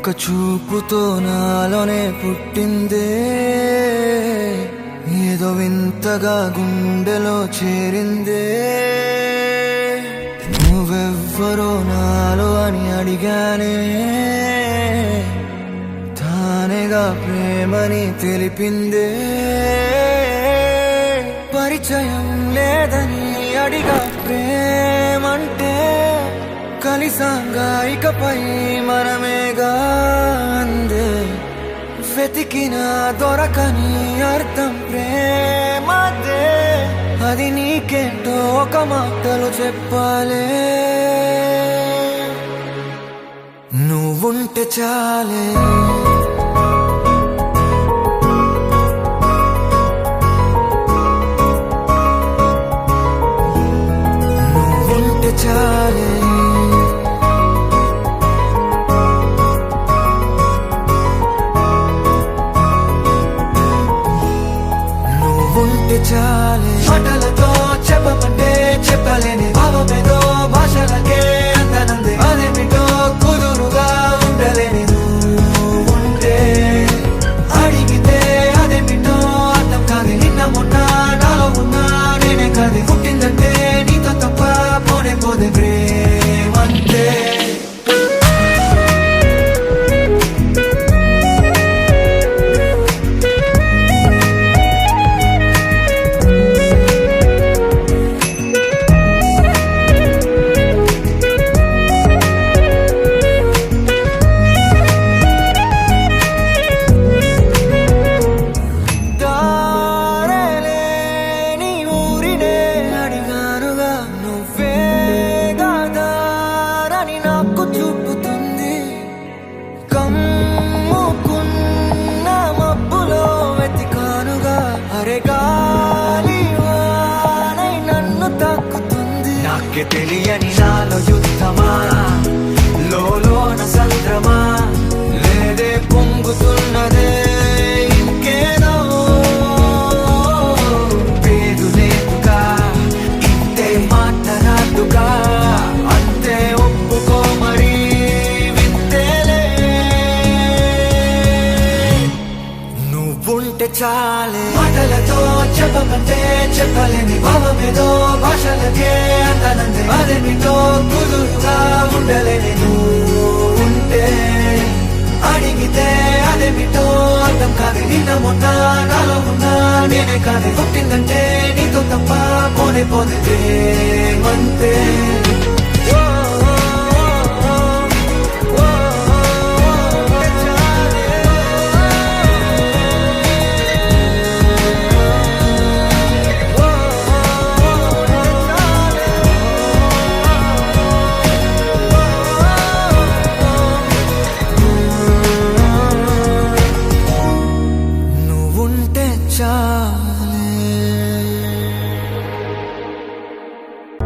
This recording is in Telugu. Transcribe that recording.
ఒక చూపుతో నాలోనే పుట్టిందే, ఏదో వింతగా గుండెలో చేరిందే. నువ్వెవ్వరో నాలో అని అడిగానే, తానేగా ప్రేమని తెలిపిందే. పరిచయం లేదని అడిగా ప్రేమంటే, కలిసాంగా ఇకపై మనమేగా అందే. వెతికిన దొరకని అర్థం ప్రేమదే, అది నీకేంటో ఒక మాటలు చెప్పాలే. నువ్వుంటే చాలే, నువ్వుంటే చాలే. చాలే మాటలతో చెప్పమంటే చెప్పలేని భావమేదో భాషలకే అందనందే. అదేమిటో కుదురుగా ఉండలేని నువ్వుంటే, అడిగితే అదేమిటో అర్థం కాదు. నిన్న మొన్న నాలో ఉన్నా నేనే కాదు. పుట్టిందంటే నీతో తప్ప పోనే పోదే ప్రేమంటే. నాకే తెలియని నాలో యుద్ధమా, లోన సంద్రమా, లేదే పొంగుతున్నదే ఇంకేదో. పేరు లేదుగా ఇంతే మాట్లాడుగా, అంతే ఒప్పుకో మరి వింతేలే. నువ్వుంటే చాలే మాటలతో చెప్పమంటే చెప్పలేని భావమేదో భాషలకే అందనందే. అదేమిటో కుదురుగా ఉండలేని నువ్వుంటే, అడిగితే అదేమిటో అర్థం కాదు. నిన్న మొన్న నాలో ఉన్నా నేనే కాదు. పుట్టిందంటే నీతో తప్ప పోనే పోదే ప్రేమంతే.